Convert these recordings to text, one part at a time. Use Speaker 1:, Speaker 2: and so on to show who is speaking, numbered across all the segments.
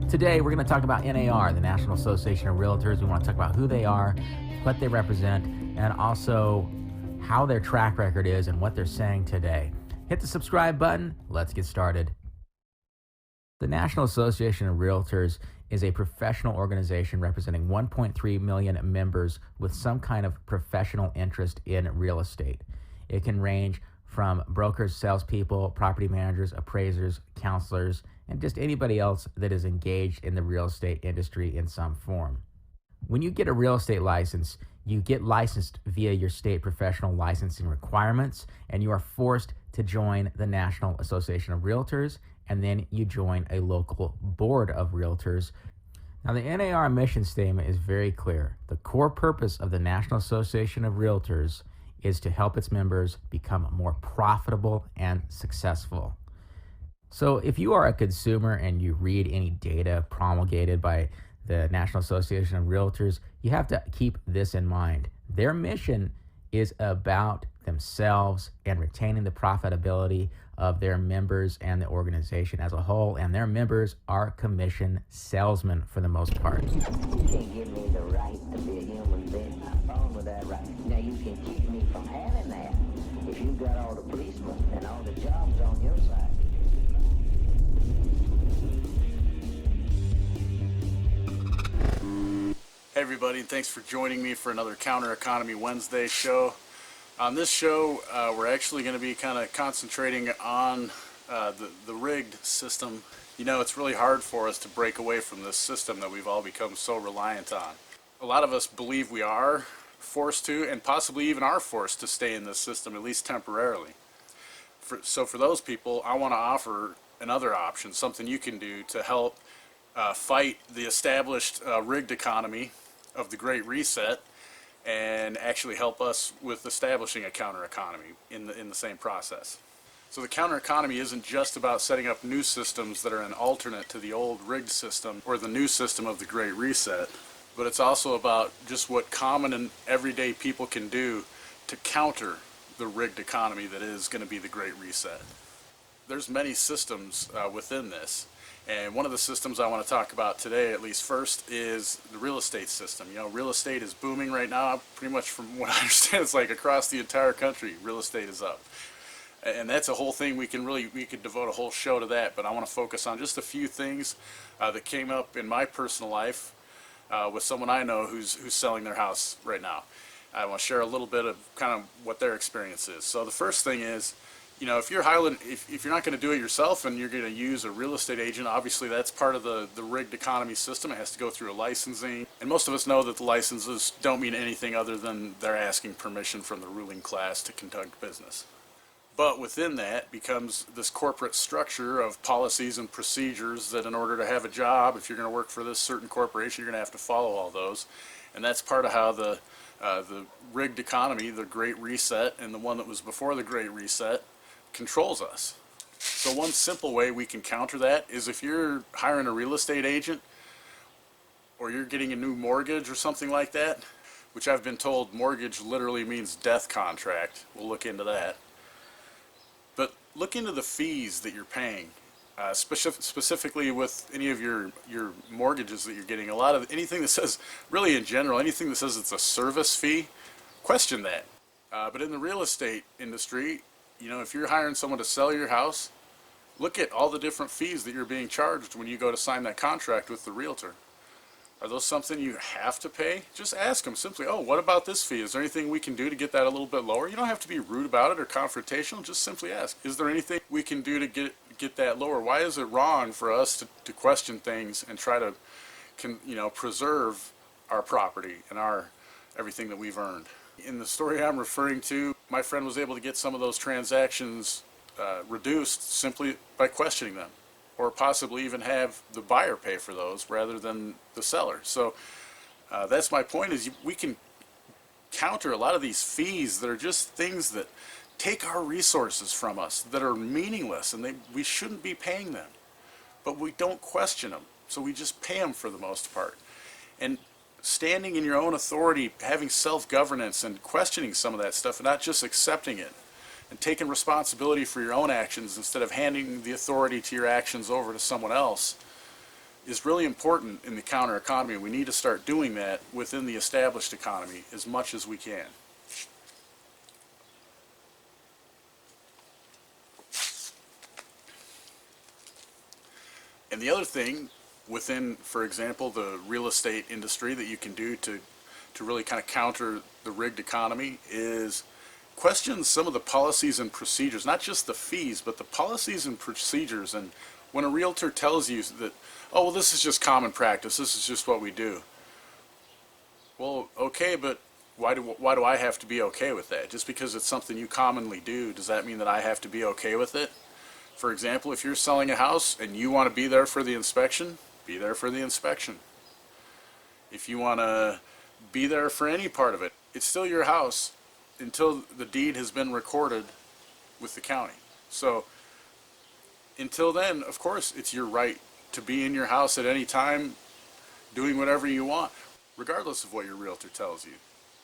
Speaker 1: Today, we're going to talk about NAR, the National Association of Realtors. We want to talk about who they are, what they represent, and also how their track record is and what they're saying today. Hit the subscribe button. Let's get started. The National Association of Realtors is a professional organization representing 1.3 million members with some kind of professional interest in real estate. It can range from brokers, salespeople, property managers, appraisers, counselors, and just anybody else that is engaged in the real estate industry in some form. When you get a real estate license, you get licensed via your state professional licensing requirements, and you are forced to join the National Association of Realtors, and then you join a local board of realtors. Now, the NAR mission statement is very clear. The core purpose of the National Association of Realtors is to help its members become more profitable and successful. So if you are a consumer and you read any data promulgated by the National Association of Realtors, you have to keep this in mind. Their mission is about themselves and retaining the profitability of their members and the organization as a whole, and their members are commission salesmen for the most part.
Speaker 2: You can't give me the right to be a human being. I'm born with that right. Now you can keep me from having that if you've got all the policemen and all the jobs on your side.
Speaker 3: Hey everybody, and thanks for joining me for another Counter Economy Wednesday show. On this show, we're actually going to be kind of concentrating on the rigged system. You know, it's really hard for us to break away from this system that we've all become so reliant on. A lot of us believe we are forced to, and possibly even are forced to stay in this system, at least temporarily. So for those people, I want to offer another option, something you can do to help fight the established rigged economy of the Great Reset, and actually help us with establishing a counter economy in the same process. So the counter economy isn't just about setting up new systems that are an alternate to the old rigged system or the new system of the Great Reset, but it's also about just what common and everyday people can do to counter the rigged economy that is going to be the Great Reset. There's many systems within this. And one of the systems I want to talk about today, at least first, is the real estate system. You know, real estate is booming right now. Pretty much from what I understand, it's like across the entire country, real estate is up. And that's a whole thing we could devote a whole show to that. But I want to focus on just a few things that came up in my personal life with someone I know who's selling their house right now. I want to share a little bit of kind of what their experience is. So the first thing is, you know, if you're not going to do it yourself and you're going to use a real estate agent, obviously that's part of the rigged economy system. It has to go through a licensing. And most of us know that the licenses don't mean anything other than they're asking permission from the ruling class to conduct business. But within that becomes this corporate structure of policies and procedures that in order to have a job, if you're going to work for this certain corporation, you're going to have to follow all those. And that's part of how the rigged economy, the Great Reset, and the one that was before the Great Reset, controls us. So one simple way we can counter that is if you're hiring a real estate agent or you're getting a new mortgage or something like that, which I've been told mortgage literally means death contract. We'll look into that. But look into the fees that you're paying, specifically with any of your mortgages that you're getting. A lot of anything that says, really in general, anything that says it's a service fee, question that. But in the real estate industry, you know, if you're hiring someone to sell your house, look at all the different fees that you're being charged when you go to sign that contract with the realtor. Are those something you have to pay? Just ask them simply, oh, what about this fee? Is there anything we can do to get that a little bit lower? You don't have to be rude about it or confrontational. Just simply ask, is there anything we can do to get that lower? Why is it wrong for us to question things and try to preserve our property and everything that we've earned? In the story I'm referring to, my friend was able to get some of those transactions reduced simply by questioning them, or possibly even have the buyer pay for those rather than the seller. So that's my point, is we can counter a lot of these fees that are just things that take our resources from us, that are meaningless, and we shouldn't be paying them. But we don't question them, so we just pay them for the most part. And standing in your own authority, having self-governance and questioning some of that stuff and not just accepting it, and taking responsibility for your own actions instead of handing the authority to your actions over to someone else, is really important in the counter economy. We need to start doing that within the established economy as much as we can. And the other thing within, for example, the real estate industry that you can do to really kind of counter the rigged economy is question some of the policies and procedures, not just the fees, but the policies and procedures. And when a realtor tells you that, oh, well, this is just common practice, this is just what we do. Well, okay, but why do I have to be okay with that? Just because it's something you commonly do, does that mean that I have to be okay with it? For example, if you're selling a house and you want to be there for the inspection, be there for the inspection. If you want to be there for any part of it, it's still your house until the deed has been recorded with the county. So until then, of course, it's your right to be in your house at any time doing whatever you want, regardless of what your realtor tells you.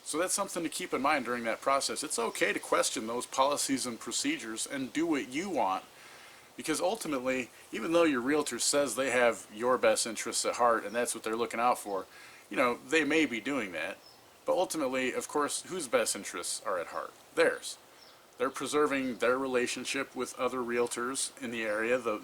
Speaker 3: So that's something to keep in mind during that process. It's okay to question those policies and procedures and do what you want, because ultimately, even though your realtor says they have your best interests at heart and that's what they're looking out for, you know, they may be doing that. But ultimately, of course, whose best interests are at heart? Theirs. They're preserving their relationship with other realtors in the area, the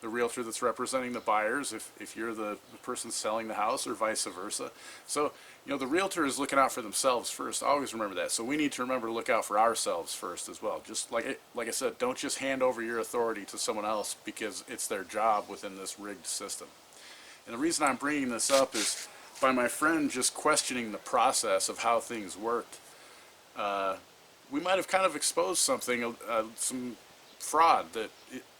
Speaker 3: realtor that's representing the buyers, if you're the person selling the house, or vice versa. So, you know, the realtor is looking out for themselves first. Always remember that. So we need to remember to look out for ourselves first as well. Just like I said, don't just hand over your authority to someone else because it's their job within this rigged system. And the reason I'm bringing this up is by my friend just questioning the process of how things worked. We might have kind of exposed something, some fraud that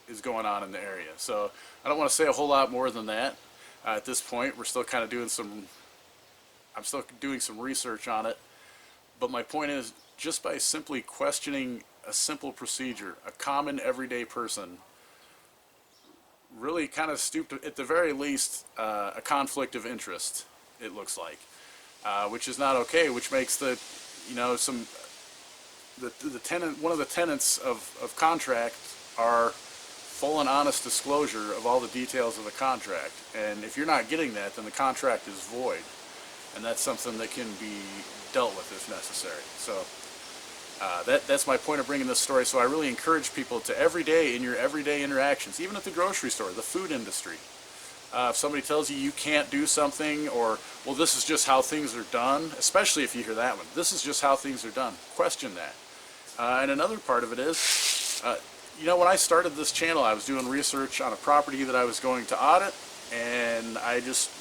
Speaker 3: is going on in the area. So I don't want to say a whole lot more than that. At this point, we're still kind of doing I'm still doing some research on it. But my point is, just by simply questioning a simple procedure, a common everyday person really kind of stooped, at the very least, a conflict of interest, it looks like, which is not okay, which makes the, you know, one of the tenets of contract are full and honest disclosure of all the details of the contract. And if you're not getting that, then the contract is void. And that's something that can be dealt with if necessary. So that's my point of bringing this story. So I really encourage people to in your everyday interactions, even at the grocery store, the food industry. If somebody tells you can't do something, or, well, this is just how things are done, especially if you hear that one, this is just how things are done, question that. And another part of it is, you know, when I started this channel, I was doing research on a property that I was going to audit, and I just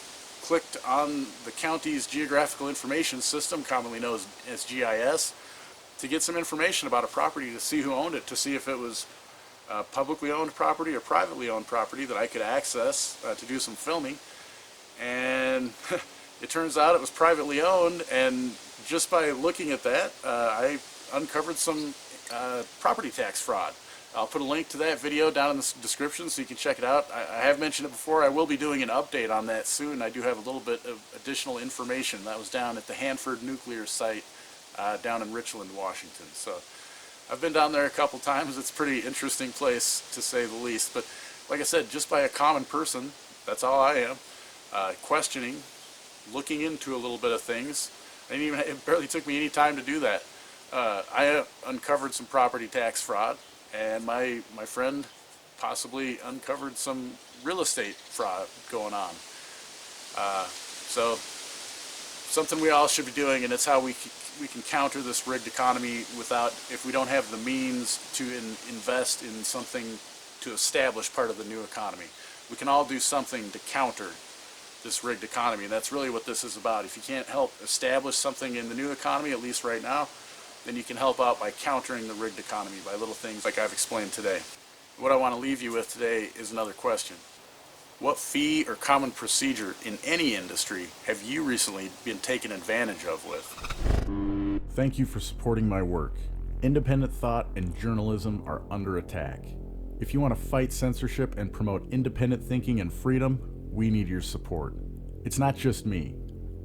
Speaker 3: clicked on the county's geographical information system, commonly known as GIS, to get some information about a property, to see who owned it, to see if it was publicly owned property or privately owned property that I could access to do some filming. And it turns out it was privately owned, and just by looking at that, I uncovered some property tax fraud. I'll put a link to that video down in the description so you can check it out. I have mentioned it before. I will be doing an update on that soon. I do have a little bit of additional information. That was down at the Hanford nuclear site down in Richland, Washington. So I've been down there a couple times. It's a pretty interesting place, to say the least. But like I said, just by a common person, that's all I am, questioning, looking into a little bit of things. It barely took me any time to do that. I uncovered some property tax fraud, and my friend possibly uncovered some real estate fraud going on. So something we all should be doing, and it's how we can counter this rigged economy if we don't have the means to invest in something to establish part of the new economy. We can all do something to counter this rigged economy, and that's really what this is about. If you can't help establish something in the new economy, at least right now, then you can help out by countering the rigged economy by little things like I've explained today. What I want to leave you with today is another question. What fee or common procedure in any industry have you recently been taken advantage of with? Thank you for supporting my work. Independent thought and journalism are under attack. If you want to fight censorship and promote independent thinking and freedom, we need your support. It's not just me.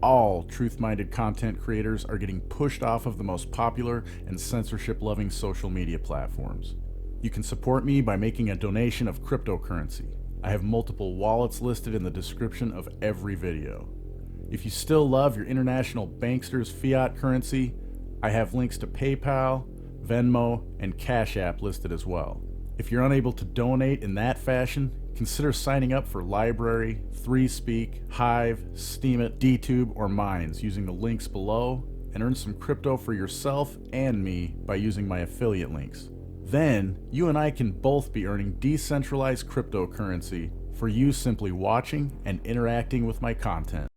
Speaker 3: All truth-minded content creators are getting pushed off of the most popular and censorship-loving social media platforms. You can support me by making a donation of cryptocurrency. I have multiple wallets listed in the description of every video. If you still love your international banksters fiat currency, I have links to PayPal, Venmo, and Cash App listed as well. If you're unable to donate in that fashion, consider signing up for LBRY, 3Speak, Hive, Steemit, DTube, or Mines using the links below, and earn some crypto for yourself and me by using my affiliate links. Then, you and I can both be earning decentralized cryptocurrency for you simply watching and interacting with my content.